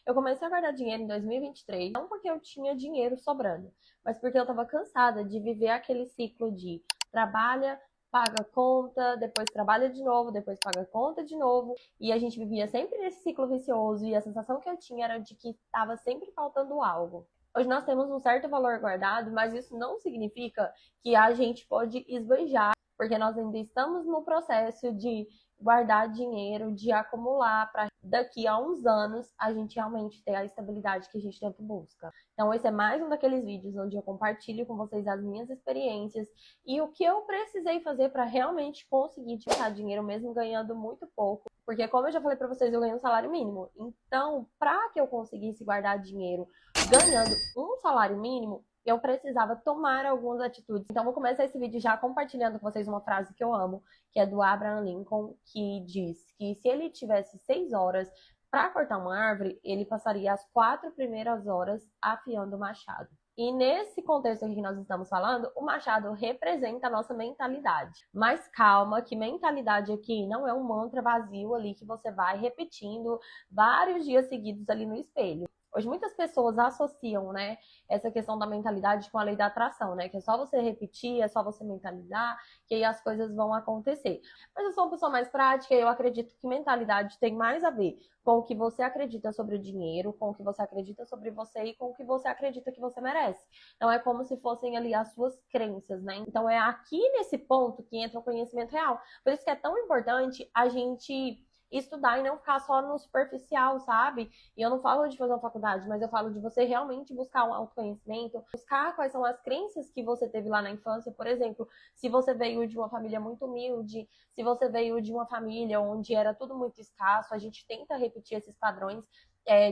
Eu comecei a guardar dinheiro em 2023, não porque eu tinha dinheiro sobrando, mas porque eu estava cansada de viver aquele ciclo de trabalha, paga conta, depois trabalha de novo, depois paga conta de novo, e a gente vivia sempre nesse ciclo vicioso, e a sensação que eu tinha era de que estava sempre faltando algo. Hoje nós temos um certo valor guardado, mas isso não significa que a gente pode esbanjar, porque nós ainda estamos no processo de guardar dinheiro, de acumular para daqui a uns anos a gente realmente ter a estabilidade que a gente tanto busca. Então esse é mais um daqueles vídeos onde eu compartilho com vocês as minhas experiências e o que eu precisei fazer para realmente conseguir juntar dinheiro mesmo ganhando muito pouco. Porque como eu já falei para vocês, eu ganho um salário mínimo. Então, para que eu conseguisse guardar dinheiro ganhando um salário mínimo, eu precisava tomar algumas atitudes. Então, vou começar esse vídeo já compartilhando com vocês uma frase que eu amo, que é do Abraham Lincoln, que diz que se ele tivesse 6 horas para cortar uma árvore, ele passaria as 4 primeiras horas afiando o machado. E nesse contexto aqui que nós estamos falando, o machado representa a nossa mentalidade. Mas calma, que mentalidade aqui não é um mantra vazio ali que você vai repetindo vários dias seguidos ali no espelho. Hoje muitas pessoas associam, né, essa questão da mentalidade com a lei da atração, né, que é só você repetir, é só você mentalizar, que aí as coisas vão acontecer. Mas eu sou uma pessoa mais prática e eu acredito que mentalidade tem mais a ver com o que você acredita sobre o dinheiro, com o que você acredita sobre você e com o que você acredita que você merece. Então é como se fossem ali as suas crenças, né? Então é aqui nesse ponto que entra o conhecimento real. Por isso que é tão importante a gente estudar e não ficar só no superficial, sabe? E eu não falo de fazer uma faculdade, mas eu falo de você realmente buscar um autoconhecimento, buscar quais são as crenças que você teve lá na infância. Por exemplo, se você veio de uma família muito humilde, se você veio de uma família onde era tudo muito escasso, a gente tenta repetir esses padrões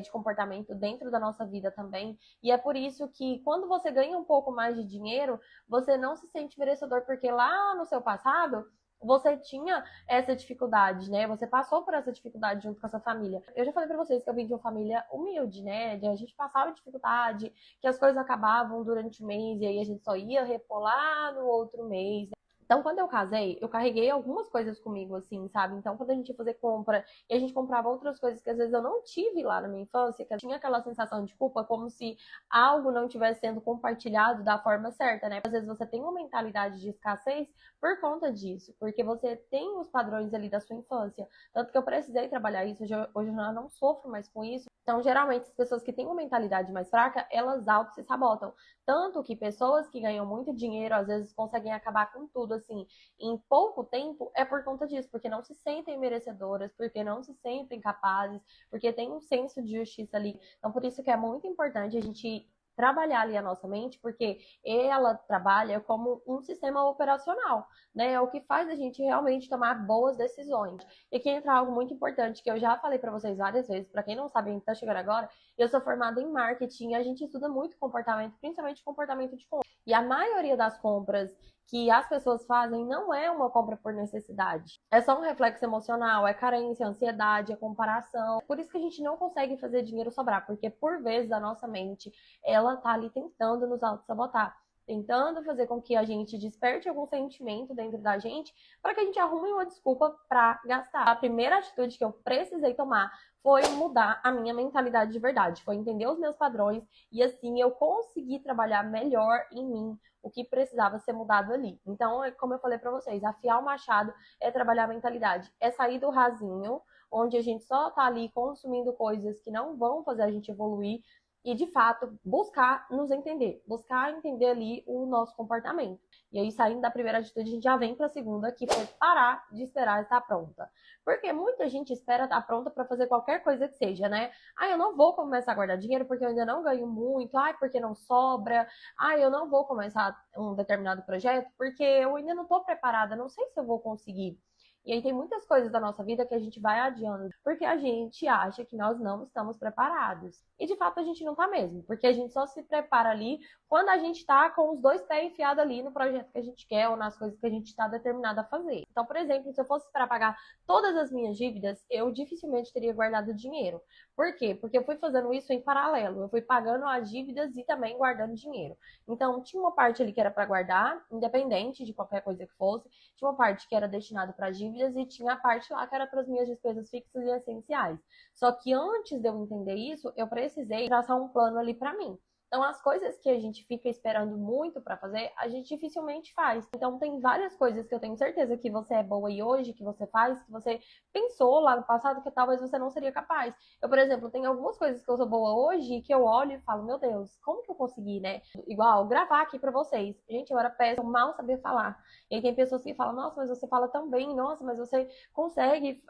de comportamento dentro da nossa vida também. E é por isso que quando você ganha um pouco mais de dinheiro, você não se sente merecedor, porque lá no seu passado você tinha essa dificuldade, né? Você passou por essa dificuldade junto com essa família. Eu já falei pra vocês que eu vim de uma família humilde, né? De a gente passava dificuldade, que as coisas acabavam durante o mês e aí a gente só ia repolar no outro mês. Então, quando eu casei, eu carreguei algumas coisas comigo, assim, sabe? Então, quando a gente ia fazer compra e a gente comprava outras coisas que às vezes eu não tive lá na minha infância, que eu tinha aquela sensação de culpa, como se algo não estivesse sendo compartilhado da forma certa, né? Às vezes você tem uma mentalidade de escassez por conta disso, porque você tem os padrões ali da sua infância. Tanto que eu precisei trabalhar isso, hoje eu já não sofro mais com isso. Então, geralmente, as pessoas que têm uma mentalidade mais fraca, elas auto se sabotam. Tanto que pessoas que ganham muito dinheiro, às vezes conseguem acabar com tudo, assim, em pouco tempo, é por conta disso, porque não se sentem merecedoras, porque não se sentem capazes, porque tem um senso de justiça ali. Então, por isso que é muito importante a gente trabalhar ali a nossa mente, porque ela trabalha como um sistema operacional, né? É o que faz a gente realmente tomar boas decisões. E aqui entra algo muito importante que eu já falei para vocês várias vezes, para quem não sabe, ainda tá chegando agora, eu sou formada em marketing e a gente estuda muito comportamento, principalmente comportamento de compra. E a maioria das compras que as pessoas fazem não é uma compra por necessidade. É só um reflexo emocional, é carência, ansiedade, é comparação. Por isso que a gente não consegue fazer dinheiro sobrar, porque por vezes a nossa mente, ela tá ali tentando nos auto-sabotar, tentando fazer com que a gente desperte algum sentimento dentro da gente para que a gente arrume uma desculpa para gastar. A primeira atitude que eu precisei tomar foi mudar a minha mentalidade de verdade, foi entender os meus padrões e assim eu consegui trabalhar melhor em mim o que precisava ser mudado ali. Então, como eu falei para vocês, afiar o machado é trabalhar a mentalidade, é sair do rasinho, onde a gente só tá ali consumindo coisas que não vão fazer a gente evoluir, e, de fato, buscar nos entender, buscar entender ali o nosso comportamento. E aí, saindo da primeira atitude, a gente já vem para a segunda, que foi parar de esperar estar pronta. Porque muita gente espera estar pronta para fazer qualquer coisa que seja, né? Ah, eu não vou começar a guardar dinheiro porque eu ainda não ganho muito. Ah, porque não sobra. Ah, eu não vou começar um determinado projeto porque eu ainda não estou preparada, não sei se eu vou conseguir. E aí tem muitas coisas da nossa vida que a gente vai adiando, porque a gente acha que nós não estamos preparados. E de fato a gente não tá mesmo, porque a gente só se prepara ali quando a gente tá com os dois pés enfiados ali no projeto que a gente quer ou nas coisas que a gente está determinado a fazer. Então, por exemplo, se eu fosse para pagar todas as minhas dívidas, eu dificilmente teria guardado dinheiro. Por quê? Porque eu fui fazendo isso em paralelo. Eu fui pagando as dívidas e também guardando dinheiro. Então, tinha uma parte ali que era para guardar, independente de qualquer coisa que fosse. Tinha uma parte que era destinada para dívidas e tinha a parte lá que era para as minhas despesas fixas e essenciais. Só que antes de eu entender isso, eu precisei traçar um plano ali para mim. Então, as coisas que a gente fica esperando muito para fazer, a gente dificilmente faz. Então, tem várias coisas que eu tenho certeza que você é boa e hoje, que você faz, que você pensou lá no passado que talvez você não seria capaz. Eu, por exemplo, tenho algumas coisas que eu sou boa hoje que eu olho e falo, meu Deus, como que eu consegui, né? Igual, gravar aqui para vocês. Gente, eu era péssima, eu mal sabia falar. E aí tem pessoas que falam, nossa, mas você fala tão bem, nossa, mas você consegue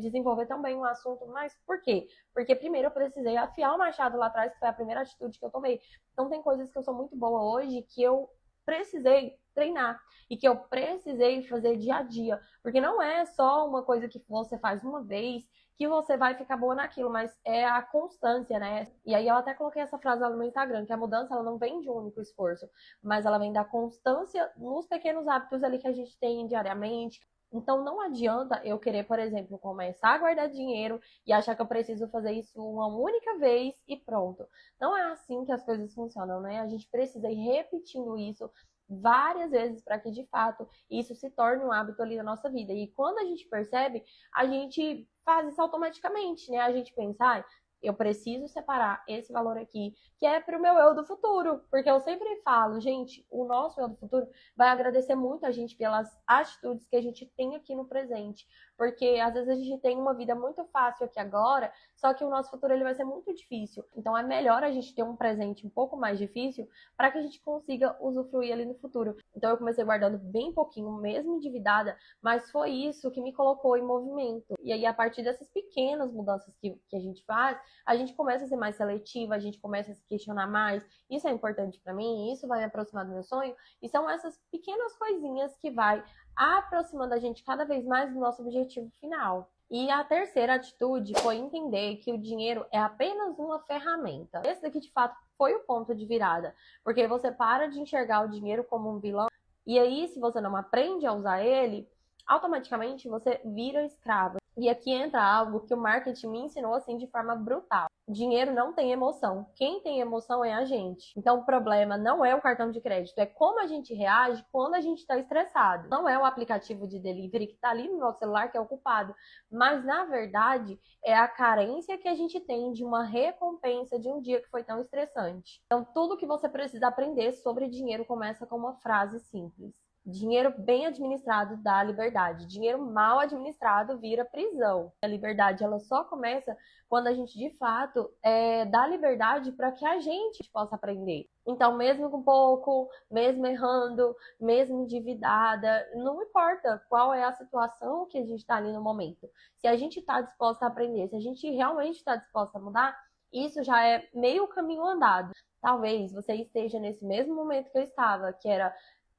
desenvolver tão bem um assunto. Mas por quê? Porque primeiro eu precisei afiar o machado lá atrás, que foi a primeira atitude que eu tomei. Então tem coisas que eu sou muito boa hoje que eu precisei treinar e que eu precisei fazer dia a dia, porque não é só uma coisa que você faz uma vez que você vai ficar boa naquilo, mas é a constância, né? E aí eu até coloquei essa frase lá no meu Instagram, que a mudança ela não vem de um único esforço, mas ela vem da constância nos pequenos hábitos ali que a gente tem diariamente. Então não adianta eu querer, por exemplo, começar a guardar dinheiro e achar que eu preciso fazer isso uma única vez e pronto. Não é assim que as coisas funcionam, né? A gente precisa ir repetindo isso várias vezes para que de fato isso se torne um hábito ali na nossa vida. E quando a gente percebe, a gente faz isso automaticamente, né? A gente pensa, ah, eu preciso separar esse valor aqui, que é para o meu eu do futuro. Porque eu sempre falo, gente, o nosso eu do futuro vai agradecer muito a gente pelas atitudes que a gente tem aqui no presente. Porque às vezes a gente tem uma vida muito fácil aqui agora, só que o nosso futuro ele vai ser muito difícil. Então é melhor a gente ter um presente um pouco mais difícil para que a gente consiga usufruir ali no futuro. Então eu comecei guardando bem pouquinho, mesmo endividada, mas foi isso que me colocou em movimento. E aí, a partir dessas pequenas mudanças que a gente faz, a gente começa a ser mais seletiva, a gente começa a se questionar mais. Isso é importante para mim, isso vai me aproximar do meu sonho. E são essas pequenas coisinhas que vai aproximando a gente cada vez mais do nosso objetivo final. E a terceira atitude foi entender que o dinheiro é apenas uma ferramenta. Esse daqui, de fato, foi o ponto de virada, porque você para de enxergar o dinheiro como um vilão, e aí, se você não aprende a usar ele, automaticamente você vira escravo. E aqui entra algo que o marketing me ensinou assim de forma brutal. Dinheiro não tem emoção. Quem tem emoção é a gente. Então o problema não é o cartão de crédito, é como a gente reage quando a gente está estressado. Não é o aplicativo de delivery que está ali no nosso celular que é o culpado, mas na verdade é a carência que a gente tem de uma recompensa de um dia que foi tão estressante. Então tudo que você precisa aprender sobre dinheiro começa com uma frase simples. Dinheiro bem administrado dá liberdade. Dinheiro mal administrado vira prisão. A liberdade ela só começa quando a gente de fato dá liberdade para que a gente possa aprender. Então, mesmo com pouco, mesmo errando, mesmo endividada, não importa qual é a situação que a gente está ali no momento. Se a gente está disposta a aprender, se a gente realmente está disposta a mudar, isso já é meio caminho andado. Talvez você esteja nesse mesmo momento que eu estava, que era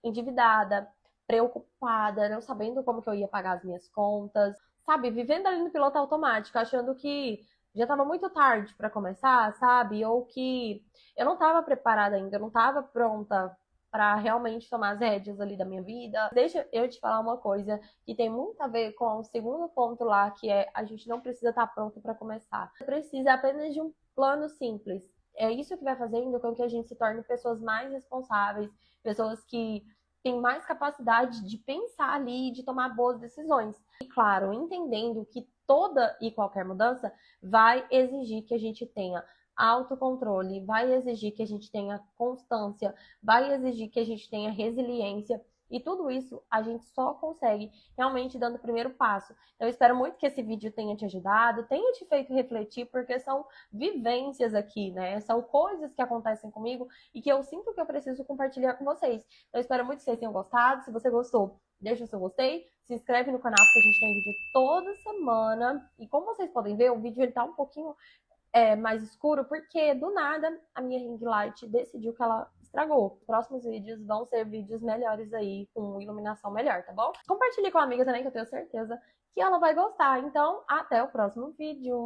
endividada, preocupada, não sabendo como que eu ia pagar as minhas contas, sabe? Vivendo ali no piloto automático, achando que já estava muito tarde para começar, sabe? Ou que eu não estava preparada ainda, eu não estava pronta para realmente tomar as rédeas ali da minha vida. Deixa eu te falar uma coisa que tem muito a ver com o segundo ponto lá, que é a gente não precisa estar pronto para começar. Precisa apenas de um plano simples. É isso que vai fazendo com que a gente se torne pessoas mais responsáveis, pessoas que têm mais capacidade de pensar ali e de tomar boas decisões. E claro, entendendo que toda e qualquer mudança vai exigir que a gente tenha autocontrole, vai exigir que a gente tenha constância, vai exigir que a gente tenha resiliência. E tudo isso a gente só consegue realmente dando o primeiro passo. Eu espero muito que esse vídeo tenha te ajudado, tenha te feito refletir, porque são vivências aqui, né? São coisas que acontecem comigo e que eu sinto que eu preciso compartilhar com vocês. Eu espero muito que vocês tenham gostado. Se você gostou, deixa o seu gostei, se inscreve no canal, porque a gente tem vídeo toda semana. E como vocês podem ver, o vídeo ele tá um pouquinho mais escuro, porque do nada a minha ring light decidiu que ela estragou. Os próximos vídeos vão ser vídeos melhores aí, com iluminação melhor, tá bom? Compartilhe com a amiga também, que eu tenho certeza que ela vai gostar. Então, até o próximo vídeo!